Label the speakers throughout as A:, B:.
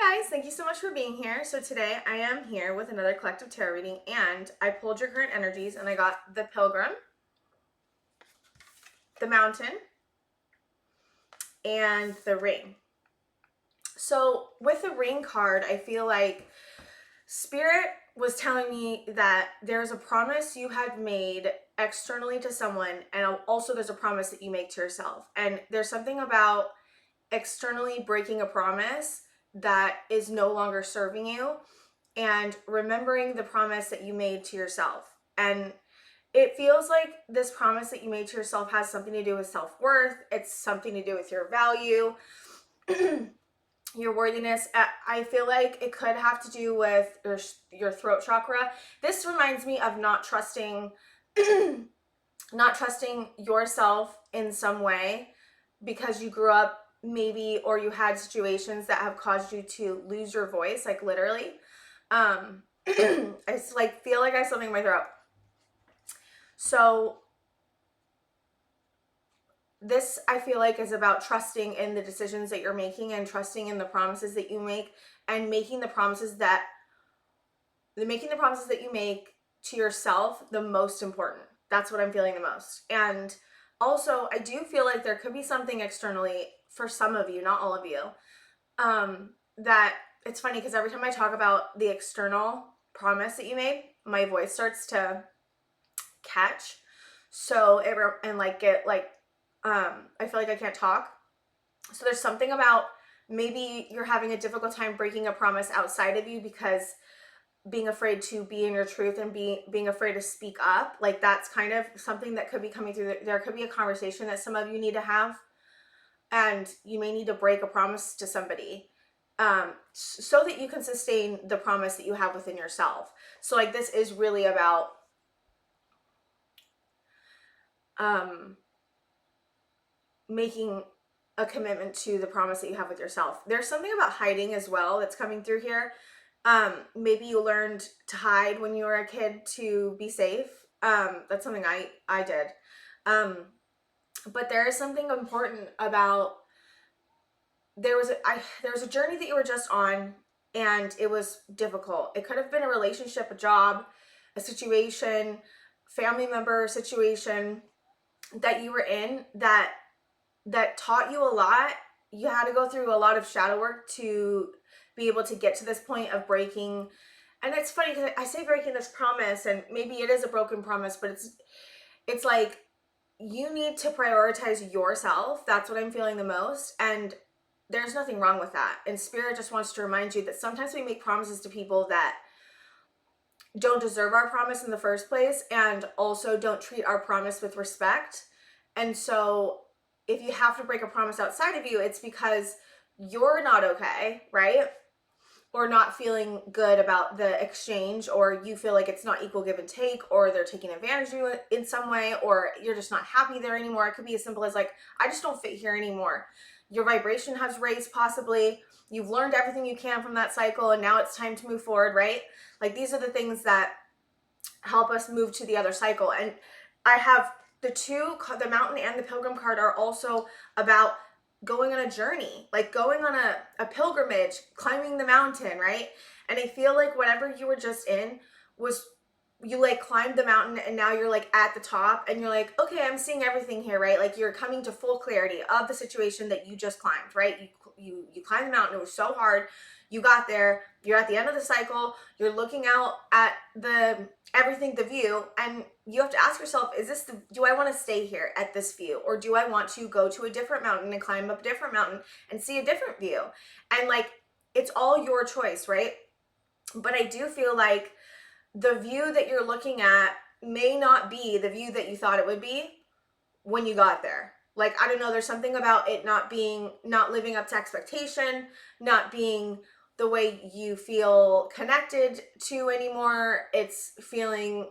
A: Hi guys, thank you so much for being here. So today I am here with another collective tarot reading, and I pulled your current energies and I got the Pilgrim, the Mountain, and the Ring. So with the Ring card, I feel like Spirit was telling me that there's a promise you had made externally to someone, and also there's a promise that you make to yourself. And there's something about externally breaking a promise that is no longer serving you, and remembering the promise that you made to yourself. And it feels like this promise that you made to yourself has something to do with self-worth. It's something to do with your value, your worthiness. I feel like it could have to do with your throat chakra. This reminds me of not trusting not trusting yourself in some way because you grew up maybe, or you had situations that have caused you to lose your voice, like literally. I like feel like I have something in my throat. So this, I feel like, is about trusting in the decisions that you're making and trusting in the promises that you make, and making the promises that you make to yourself the most important. That's what I'm feeling the most. And also, I do feel like there could be something externally for some of you, not all of you, that it's funny because every time I talk about the external promise that you made, my voice starts to catch. So it and like get like I feel like I can't talk. So there's something about maybe you're having a difficult time breaking a promise outside of you because being afraid to be in your truth and being afraid to speak up. Like that's kind of something that could be coming through. There could be a conversation that some of you need to have, and you may need to break a promise to somebody so that you can sustain the promise that you have within yourself. So like this is really about making a commitment to the promise that you have with yourself. There's something about hiding as well that's coming through here. Maybe you learned to hide when you were a kid to be safe. That's something I did. But there is something important about there was a journey that you were just on, and it was difficult. It could have been a relationship, a job, a situation, family member situation that you were in that taught you a lot. You had to go through a lot of shadow work to be able to get to this point of breaking. And it's funny because I say breaking this promise, and maybe it is a broken promise, but it's like you need to prioritize yourself. That's what I'm feeling the most. And there's nothing wrong with that. And Spirit just wants to remind you that sometimes we make promises to people that don't deserve our promise in the first place, and also don't treat our promise with respect. And so if you have to break a promise outside of you, it's because you're not okay, right? Or not feeling good about the exchange, or you feel like it's not equal give and take, or they're taking advantage of you in some way, or you're just not happy there anymore. It could be as simple as like, I just don't fit here anymore. Your vibration has raised, possibly. You've learned everything you can from that cycle, and now it's time to move forward, right? Like these are the things that help us move to the other cycle. And I have the Mountain and the Pilgrim card are also about going on a journey, like going on a pilgrimage, climbing the mountain, right? And I feel like whatever you were just in was, you like climbed the mountain and now you're like at the top and you're like, okay, I'm seeing everything here, right? Like you're coming to full clarity of the situation that you just climbed, right? You climbed the mountain. It was so hard. You got there. You're at the end of the cycle. You're looking out at the view, and you have to ask yourself, do I want to stay here at this view, or do I want to go to a different mountain and climb up a different mountain and see a different view? And like, it's all your choice, right? But I do feel like the view that you're looking at may not be the view that you thought it would be when you got there. Like, I don't know, there's something about it not living up to expectation, not being the way you feel connected to anymore. It's feeling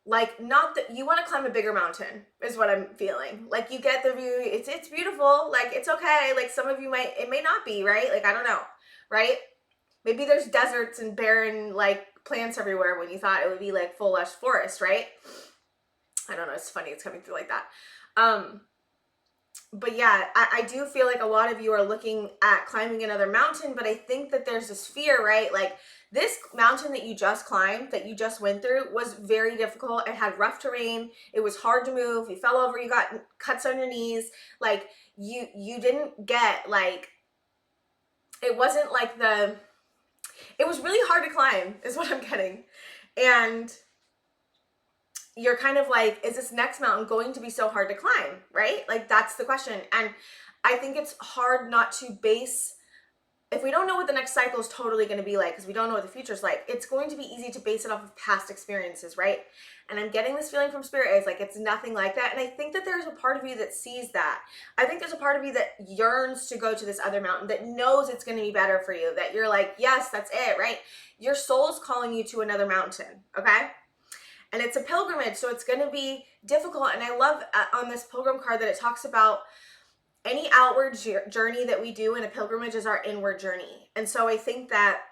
A: like, not that you want to climb a bigger mountain is what I'm feeling. Like, you get the view, it's beautiful, like it's okay. Like some of you it may not be, right? Like, I don't know, right? Maybe there's deserts and barren like plants everywhere when you thought it would be like full lush forest, right? I don't know, it's funny, it's coming through like that. but yeah, I do feel like a lot of you are looking at climbing another mountain, but I think that there's this fear, right? Like this mountain that you just climbed, that you just went through, was very difficult. It had rough terrain. It was hard to move. You fell over. You got cuts on your knees. Like you didn't get like, it wasn't like it was really hard to climb is what I'm getting. And you're kind of like, is this next mountain going to be so hard to climb, right? Like that's the question. And I think it's hard not to base, if we don't know what the next cycle is totally going to be like, because we don't know what the future is like, it's going to be easy to base it off of past experiences, right? And I'm getting this feeling from spirit is like, it's nothing like that. And I think that there's a part of you that sees that. I think there's a part of you that yearns to go to this other mountain, that knows it's going to be better for you, that you're like, yes, that's it, right? Your soul's calling you to another mountain, okay? And it's a pilgrimage, so it's going to be difficult. And I love on this pilgrim card that it talks about any outward journey that we do in a pilgrimage is our inward journey. And so I think that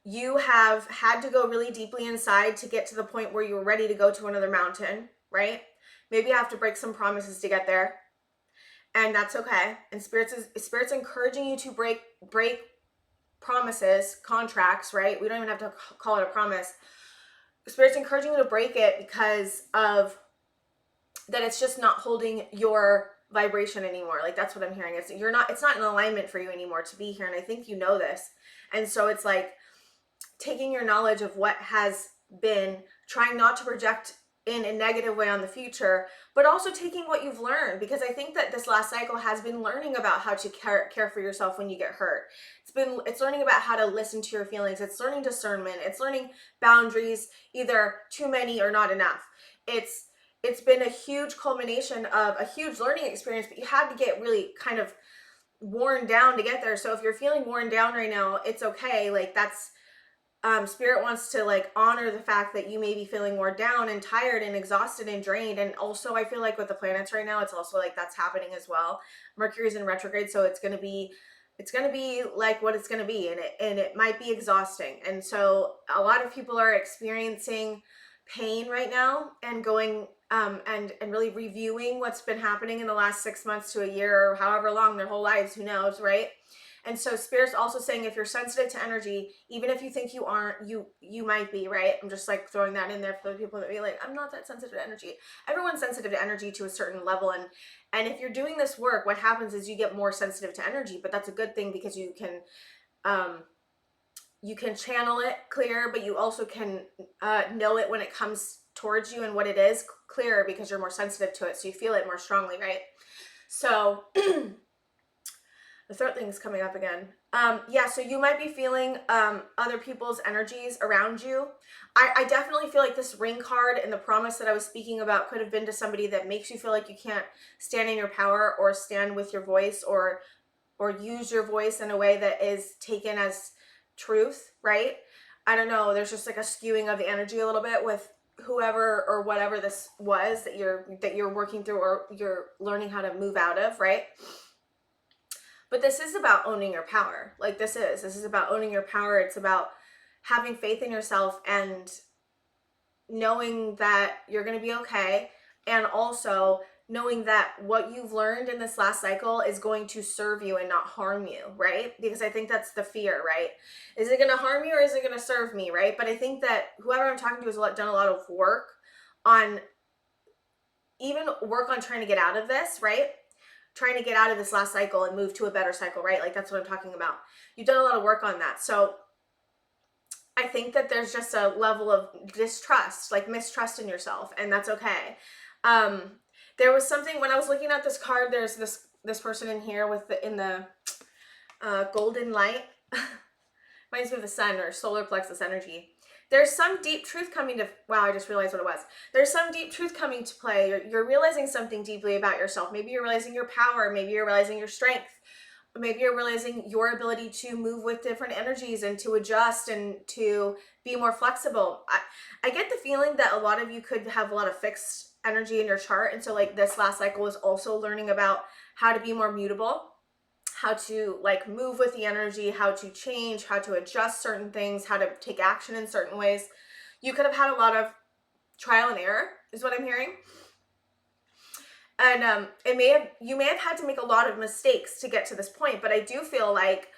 A: you have had to go really deeply inside to get to the point where you were ready to go to another mountain, right? Maybe you have to break some promises to get there, and that's okay. And spirit's encouraging you to break promises, contracts, right? We don't even have to call it a promise. Spirit's encouraging you to break it because of that it's just not holding your vibration anymore. Like that's what I'm hearing. It's not in alignment for you anymore to be here. And I think you know this. And so it's like taking your knowledge of what has been, trying not to project in a negative way on the future, but also taking what you've learned, because I think that this last cycle has been learning about how to care for yourself when you get hurt. It's learning about how to listen to your feelings. It's learning discernment. It's learning boundaries, either too many or not enough. It's been a huge culmination of a huge learning experience, but you had to get really kind of worn down to get there. So if you're feeling worn down right now, it's okay. Like that's, spirit wants to like honor the fact that you may be feeling worn down and tired and exhausted and drained. And also I feel like with the planets right now, it's also like that's happening as well. Mercury's in retrograde, so it's going to be like what it's going to be, and it might be exhausting. And so a lot of people are experiencing pain right now and going and really reviewing what's been happening in the last 6 months to a year or however long, their whole lives, who knows, right? And so spirit's also saying if you're sensitive to energy, even if you think you aren't, you might be, right? I'm just like throwing that in there for the people that be like, I'm not that sensitive to energy. Everyone's sensitive to energy to a certain level. And if you're doing this work, what happens is you get more sensitive to energy, but that's a good thing because you can channel it clear, but you also can know it when it comes towards you and what it is clearer because you're more sensitive to it. So you feel it more strongly, right? So the throat thing is coming up again. Yeah, so you might be feeling other people's energies around you. I definitely feel like this ring card and the promise that I was speaking about could have been to somebody that makes you feel like you can't stand in your power or stand with your voice or use your voice in a way that is taken as truth, right? I don't know. There's just like a skewing of the energy a little bit with whoever or whatever this was that you're working through or you're learning how to move out of, right? But this is about owning your power. Like this is about owning your power. It's about having faith in yourself and knowing that you're going to be okay. And also knowing that what you've learned in this last cycle is going to serve you and not harm you, right? Because I think that's the fear, right? Is it going to harm you or is it going to serve me, right? But I think that whoever I'm talking to has done a lot of work on trying to get out of this, right? Trying to get out of this last cycle and move to a better cycle, right? Like that's what I'm talking about. You've done a lot of work on that. So I think that there's just a level of distrust, like mistrust in yourself, and that's okay. There was something when I was looking at this card, there's this person in here in the golden light. Reminds me of the sun or solar plexus energy. There's some deep truth coming to, wow, I just realized what it was. There's some deep truth coming to play. You're realizing something deeply about yourself. Maybe you're realizing your power. Maybe you're realizing your strength. Maybe you're realizing your ability to move with different energies and to adjust and to be more flexible. I get the feeling that a lot of you could have a lot of fixed energy in your chart. And so like this last cycle was also learning about how to be more mutable, how to like move with the energy, how to change, how to adjust certain things, how to take action in certain ways. You could have had a lot of trial and error is what I'm hearing. And you may have had to make a lot of mistakes to get to this point, but I do feel like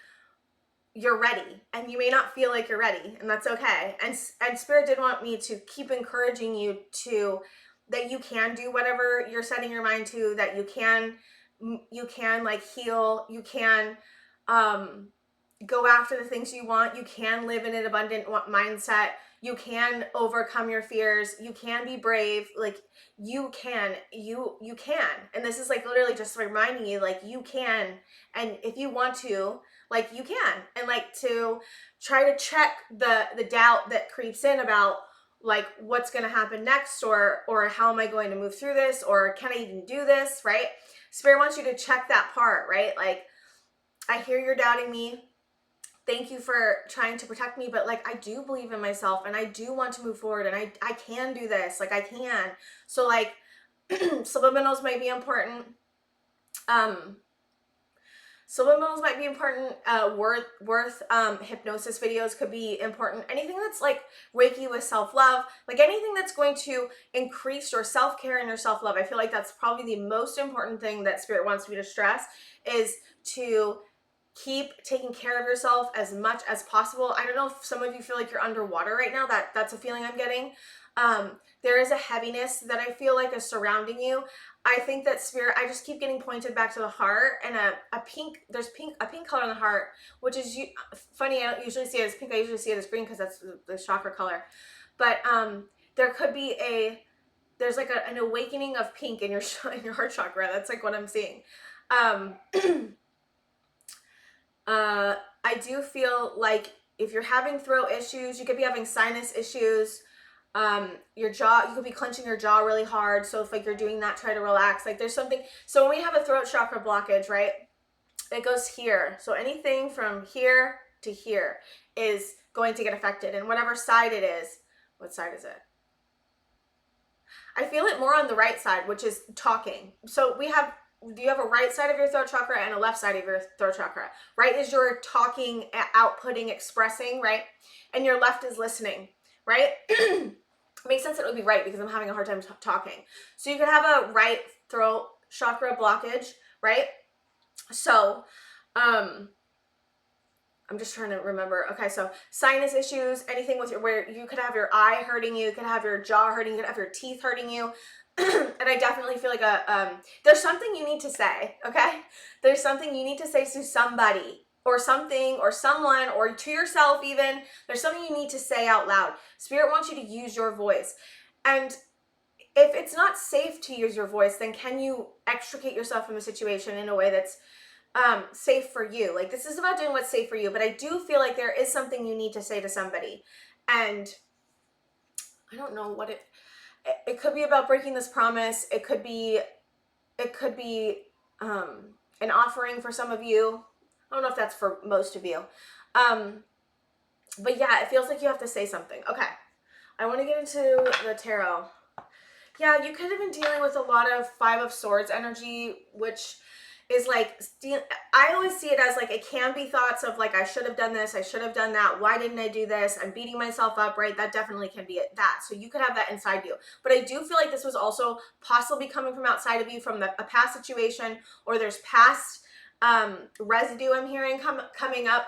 A: you're ready, and you may not feel like you're ready, and that's okay. And Spirit did want me to keep encouraging you to, that you can do whatever you're setting your mind to, that you can like heal, you can go after the things you want, you can live in an abundant mindset, you can overcome your fears, you can be brave, like you can. And this is like literally just reminding you, like you can, and if you want to, like you can. And like to try to check the doubt that creeps in about like what's going to happen next, or how am I going to move through this, or can I even do this, right? Spirit wants you to check that part, right? Like, I hear you're doubting me, thank you for trying to protect me, but like I do believe in myself, and I do want to move forward, and I can do this, like I can. So like subliminals might be important. Subliminals might be important. Worth hypnosis videos could be important. Anything that's like Reiki with self-love, like anything that's going to increase your self-care and your self-love. I feel like that's probably the most important thing that Spirit wants me to stress, is to keep taking care of yourself as much as possible. I don't know if some of you feel like you're underwater right now. That's a feeling I'm getting. There is a heaviness that I feel like is surrounding you. I think that Spirit, I just keep getting pointed back to the heart, and a pink color in the heart, which is funny. I don't usually see it as pink. I usually see it as green because that's the chakra color. But there could be there's like an awakening of pink in your heart chakra. That's like what I'm seeing. I do feel like if you're having throat issues, you could be having sinus issues. Your jaw, you could be clenching your jaw really hard. So if like you're doing that, try to relax. Like there's something. So when we have a throat chakra blockage, right, it goes here. So anything from here to here is going to get affected. And whatever side it is, what side is it? I feel it more on the right side, which is talking. So you have a right side of your throat chakra and a left side of your throat chakra. Right is your talking, outputting, expressing, right? And your left is listening, right? It makes sense that it would be right because I'm having a hard time talking. So you could have a right throat chakra blockage, right? So, I'm just trying to remember. Okay, so sinus issues, anything with where you could have your eye hurting you could have your jaw hurting you, could have your teeth hurting you. And I definitely feel like there's something you need to say, okay? There's something you need to say to somebody or something or someone or to yourself even. There's something you need to say out loud. Spirit wants you to use your voice. And if it's not safe to use your voice, then can you extricate yourself from a situation in a way that's safe for you? Like this is about doing what's safe for you, but I do feel like there is something you need to say to somebody. And I don't know what it could be about breaking this promise. It could be an offering for some of you. I don't know if that's for most of you. But yeah, it feels like you have to say something. Okay. I want to get into the tarot. Yeah, you could have been dealing with a lot of Five of Swords energy, which is like, I always see it as like, it can be thoughts of like, I should have done this, I should have done that, why didn't I do this, I'm beating myself up, right? That definitely can be that. So you could have that inside you. But I do feel like this was also possibly coming from outside of you, from a past situation, or there's past residue I'm hearing coming up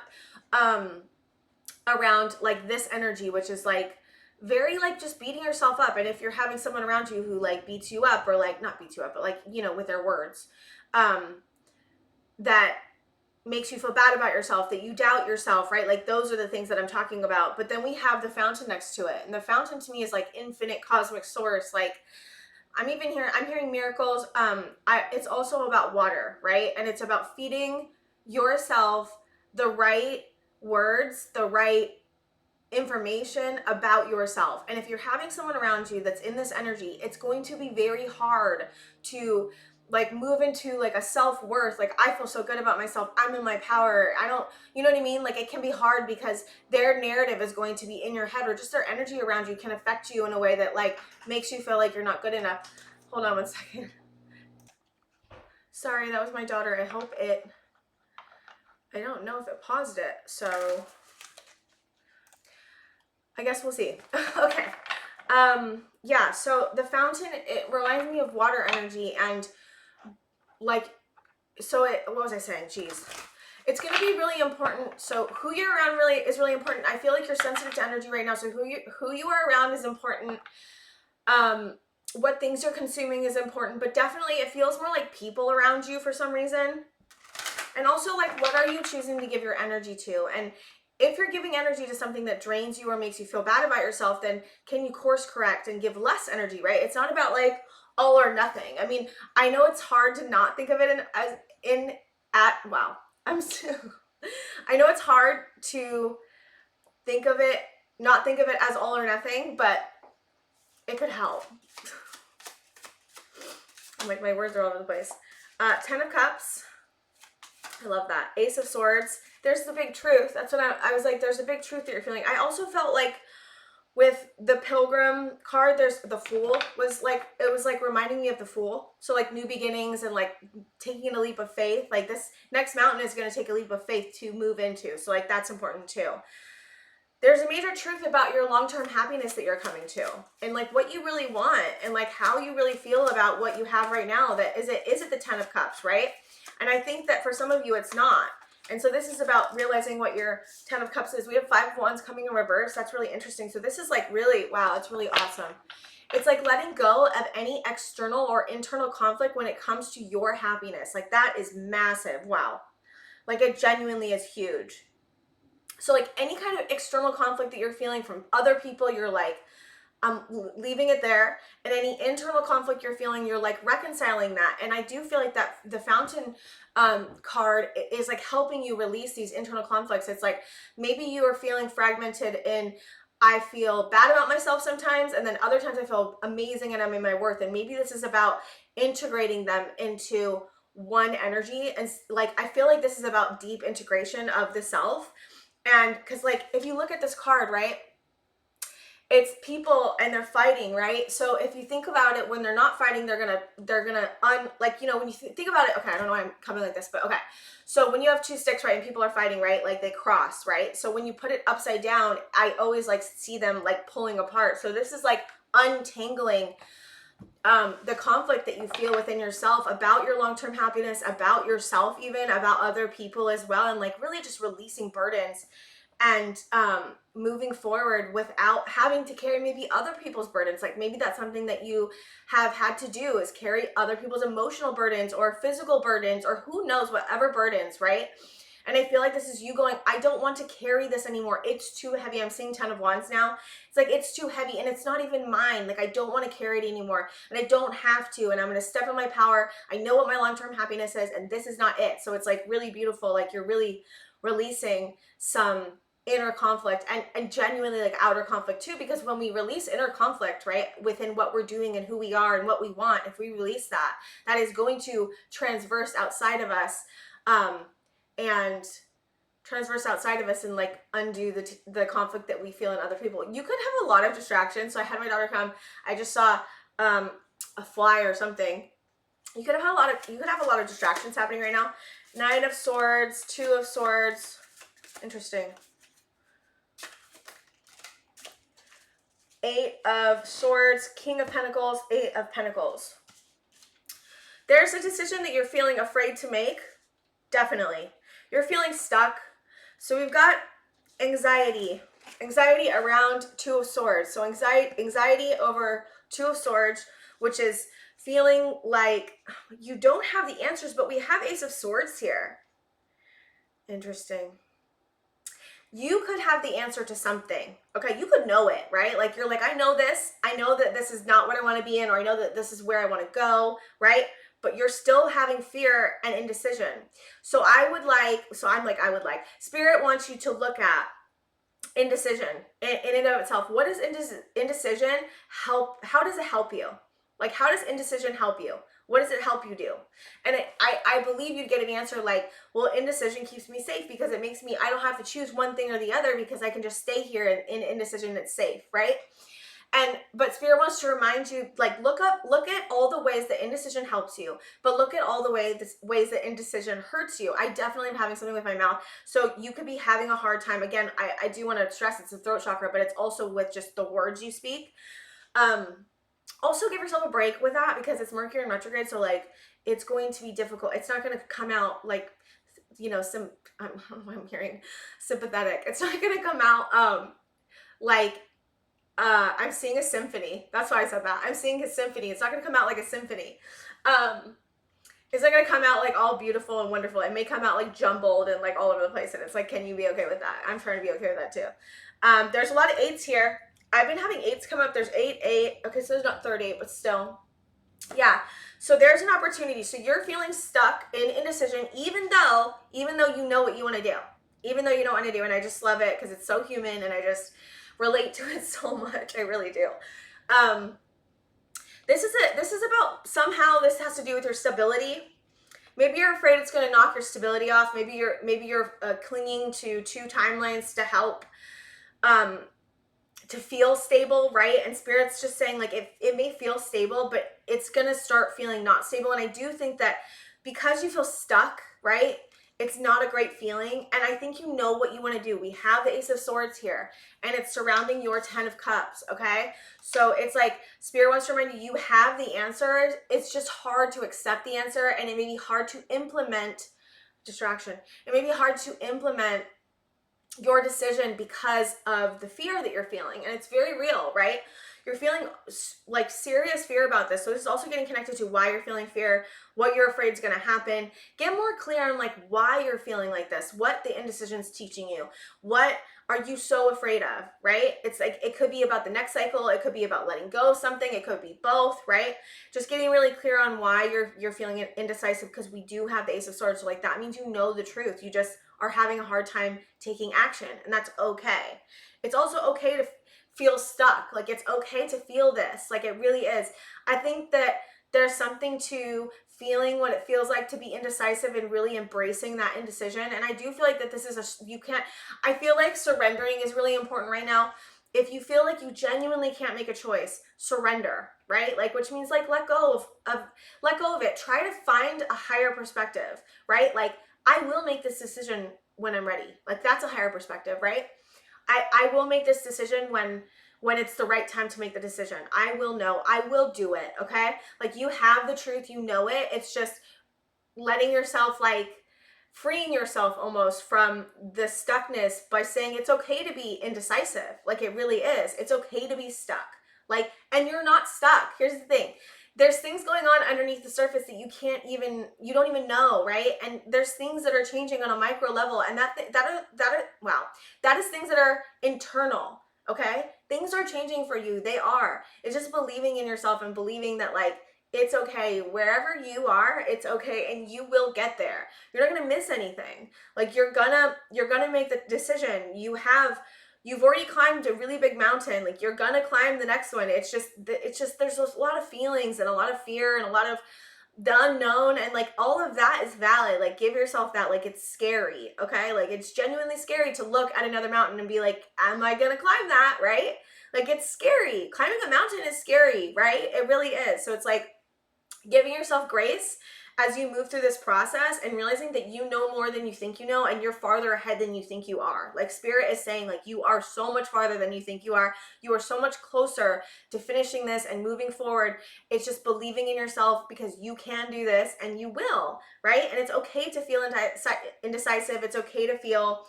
A: around like this energy, which is like very like just beating yourself up. And if you're having someone around you who like beats you up, or like not beats you up, but like, you know, with their words, that makes you feel bad about yourself, that you doubt yourself, right? Like those are the things that I'm talking about. But then we have the fountain next to it. And the fountain to me is like infinite cosmic source. Like I'm hearing miracles. It's also about water, right? And it's about feeding yourself the right words, the right information about yourself. And if you're having someone around you that's in this energy, it's going to be very hard to like move into like a self-worth, like I feel so good about myself, I'm in my power, I don't, you know what I mean? Like it can be hard because their narrative is going to be in your head, or just their energy around you can affect you in a way that like makes you feel like you're not good enough. Hold on one second. Sorry, that was my daughter. I don't know if it paused it, so I guess we'll see. Okay. Yeah, so the fountain, it reminds me of water energy, and like, so what was I saying? Jeez. It's going to be really important. So who you're around really is really important. I feel like you're sensitive to energy right now. So who you are around is important. What things you're consuming is important, but definitely it feels more like people around you for some reason. And also, like, what are you choosing to give your energy to? And if you're giving energy to something that drains you or makes you feel bad about yourself, then can you course correct and give less energy, right? It's not about like all or nothing. I mean, I know it's hard to not think of it wow. I'm still I know it's hard to not think of it as all or nothing, but it could help. I'm like, my words are all over the place. 10 of Cups. I love that. Ace of Swords. There's the big truth. That's what I was like, there's a big truth that you're feeling. I also felt like with the Pilgrim card, there's the Fool was like, it was like reminding me of the Fool. So like new beginnings and like taking a leap of faith. Like this next mountain is going to take a leap of faith to move into. So like that's important too. There's a major truth about your long-term happiness that you're coming to, and like what you really want, and like how you really feel about what you have right now. That is it the 10 of Cups, right? And I think that for some of you it's not. And so this is about realizing what your 10 of Cups is. We have 5 of Wands coming in reverse. That's really interesting. So this is like really, wow, it's really awesome. It's like letting go of any external or internal conflict when it comes to your happiness. Like that is massive. Wow. Like it genuinely is huge. So like any kind of external conflict that you're feeling from other people, you're like, I'm leaving it there. And any internal conflict you're feeling, you're like reconciling that. And I do feel like that the Fountain card is like helping you release these internal conflicts. It's like maybe you are feeling fragmented in, I feel bad about myself sometimes, and then other times I feel amazing and I'm in my worth. And maybe this is about integrating them into one energy. And like I feel like this is about deep integration of the self. And because like if you look at this card, right, it's people and they're fighting, right? So if you think about it, when they're not fighting, they're gonna like, you know, when you think about it, okay, I don't know why I'm coming like this, but okay. So when you have 2 sticks, right, and people are fighting, right, like they cross, right? So when you put it upside down, I always like see them like pulling apart. So this is like untangling the conflict that you feel within yourself about your long-term happiness, about yourself, even about other people as well, and like really just releasing burdens and moving forward without having to carry maybe other people's burdens. Like maybe that's something that you have had to do, is carry other people's emotional burdens or physical burdens or who knows, whatever burdens, right? And I feel like this is you going, I don't want to carry this anymore. It's too heavy. I'm seeing 10 of Wands now. It's like, it's too heavy and it's not even mine. Like I don't want to carry it anymore and I don't have to. And I'm going to step in my power. I know what my long-term happiness is and this is not it. So it's like really beautiful. Like you're really releasing some inner conflict and genuinely like outer conflict too, because when we release inner conflict, right, within what we're doing and who we are and what we want, if we release that, that is going to transverse outside of us. And transverse outside of us and like undo the conflict that we feel in other people. You could have a lot of distractions. So I had my daughter come. I just saw a fly or something. You could have a lot of distractions happening right now. 9 of Swords, 2 of Swords. Interesting. 8 of Swords, King of Pentacles, 8 of Pentacles. There's a decision that you're feeling afraid to make. Definitely. You're feeling stuck. So we've got anxiety around 2 of Swords. So anxiety over 2 of Swords, which is feeling like you don't have the answers, but we have Ace of Swords here. Interesting. You could have the answer to something. Okay, you could know it, right? Like you're like, I know this. I know that this is not what I want to be in, or I know that this is where I want to go, right? But you're still having fear and indecision. So I would like, Spirit wants you to look at indecision in and of itself. What does indecision help? How does it help you? Like, how does indecision help you? What does it help you do? And I believe you'd get an answer like, well, indecision keeps me safe because it makes me, I don't have to choose one thing or the other because I can just stay here in indecision. It's safe, right? But Spirit wants to remind you, like, look at all the ways that indecision helps you, but look at all the ways that indecision hurts you. I definitely am having something with my mouth. So you could be having a hard time. Again, I do want to stress it's the throat chakra, but it's also with just the words you speak. Also give yourself a break with that because it's Mercury in retrograde. So like, it's going to be difficult. It's not going to come out like, you know, I'm hearing sympathetic. It's not going to come out, like, I'm seeing a symphony. That's why I said that. I'm seeing a symphony. It's not going to come out like a symphony. It's not going to come out like all beautiful and wonderful. It may come out like jumbled and like all over the place. And it's like, can you be okay with that? I'm trying to be okay with that too. There's a lot of 8s here. I've been having 8s come up. There's 8, 8. Okay, so there's not 38, but still. Yeah. So there's an opportunity. So you're feeling stuck in indecision, even though you know what you want to do. Even though you don't want to do, and I just love it because it's so human and I just relate to it so much. I really do. This is it. This is about, somehow this has to do with your stability. Maybe you're afraid it's going to knock your stability off. Maybe you're clinging to 2 timelines to help to feel stable, right? And Spirit's just saying like it may feel stable, but it's going to start feeling not stable. And I do think that because you feel stuck, right? It's not a great feeling. And I think you know what you want to do. We have the Ace of Swords here and it's surrounding your 10 of Cups, okay? So it's like Spirit wants to remind you, you have the answers. It's just hard to accept the answer and it may be hard to implement distraction. It may be hard to implement your decision because of the fear that you're feeling. And it's very real, right? You're feeling like serious fear about this. So this is also getting connected to why you're feeling fear, what you're afraid is going to happen. Get more clear on like why you're feeling like this, what the indecision's teaching you, what are you so afraid of, right? It's like, it could be about the next cycle. It could be about letting go of something. It could be both, right? Just getting really clear on why you're feeling indecisive, because we do have the Ace of Swords. So like that means you know the truth. You just are having a hard time taking action, and that's okay. It's also okay to feel stuck. Like it's okay to feel this. Like it really is. I think that there's something to feeling what it feels like to be indecisive and really embracing that indecision. And I do feel like that this is I feel like surrendering is really important right now. If you feel like you genuinely can't make a choice, surrender, right? Like, which means like let go of it. Try to find a higher perspective, right? Like, I will make this decision when I'm ready. Like that's a higher perspective, right? I will make this decision when it's the right time to make the decision. I will know. I will do it, okay? Like you have the truth, you know it. It's just letting yourself, like freeing yourself almost from the stuckness by saying it's okay to be indecisive. Like it really is. It's okay to be stuck. Like, and you're not stuck. Here's the thing. There's things going on underneath the surface that you don't even know, right? And there's things that are changing on a micro level, and that is things that are internal, okay? Things are changing for you. They are. It's just believing in yourself and believing that like it's okay. Wherever you are, it's okay, and you will get there. You're not going to miss anything. Like you're gonna make the decision. You've already climbed a really big mountain. Like you're gonna climb the next one. It's just there's a lot of feelings and a lot of fear and a lot of the unknown, and like all of that is valid. Like give yourself that. Like it's scary, okay? Like it's genuinely scary to look at another mountain and be like, am I gonna climb that, right? Like it's scary. Climbing a mountain is scary, right? It really is. So it's like giving yourself grace as you move through this process and realizing that you know more than you think you know, and you're farther ahead than you think you are. Like Spirit is saying, like you are so much farther than you think you are. You are so much closer to finishing this and moving forward. It's just believing in yourself, because you can do this and you will, right? And it's okay to feel indecisive. It's okay to feel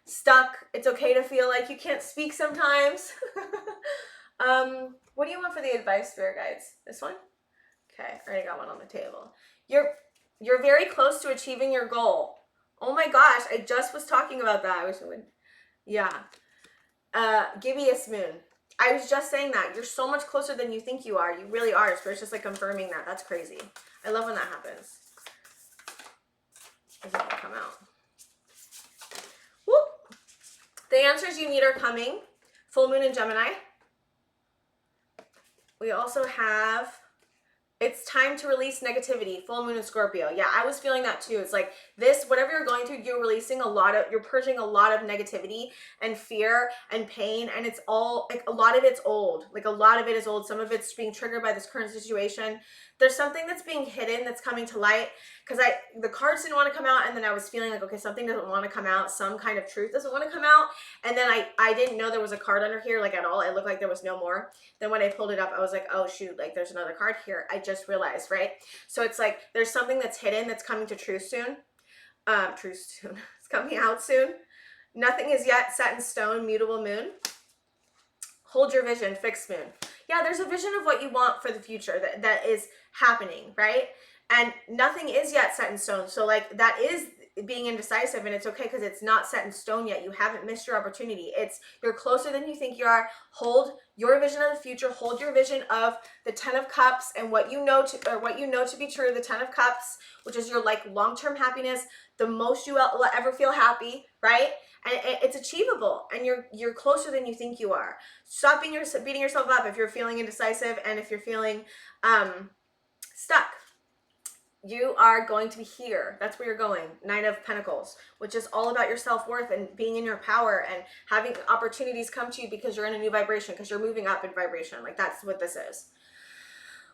A: stuck. It's okay to feel like you can't speak sometimes. What do you want for the advice, Spirit guides? This one? Okay, I already got one on the table. You're very close to achieving your goal. Oh my gosh, I just was talking about that. I wish I would. Yeah. Gibeus Moon. I was just saying that. You're so much closer than you think you are. You really are. Spirit's just like confirming that. That's crazy. I love when that happens. Doesn't want to come out. Whoop. The answers you need are coming. Full moon in Gemini. We also have, it's time to release negativity. Full moon in Scorpio. Yeah, I was feeling that too. It's like this, whatever you're going through, you're purging a lot of negativity and fear and pain. And it's all, like a lot of it's old. Like a lot of it is old. Some of it's being triggered by this current situation. There's something that's being hidden that's coming to light. because the cards didn't want to come out, and then I was feeling like, okay, something doesn't want to come out, some kind of truth doesn't want to come out, and then I didn't know there was a card under here, like, at all. It looked like there was no more. Then when I pulled it up, I was like, oh shoot, like there's another card here. I just realized, right? So it's like there's something that's hidden that's coming to truth soon. Truth soon. It's coming out soon. Nothing is yet set in stone. Mutable moon. Hold your vision. Fixed moon. Yeah, there's a vision of what you want for the future that is happening, right? And nothing is yet set in stone. So like that is being indecisive, and it's okay because it's not set in stone yet. You haven't missed your opportunity. You're closer than you think you are. Hold your vision of the future. Hold your vision of the 10 of Cups and what you know to be true. The 10 of Cups, which is your like long-term happiness, the most you will ever feel happy, right? And it's achievable, and you're closer than you think you are. Stop beating yourself up if you're feeling indecisive and if you're feeling stuck. You are going to be here. That's where you're going. 9 of Pentacles, which is all about your self-worth and being in your power and having opportunities come to you because you're in a new vibration, because you're moving up in vibration. Like that's what this is.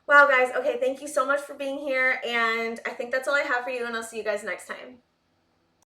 A: Wow, guys. Okay, thank you so much for being here. And I think that's all I have for you, and I'll see you guys next time.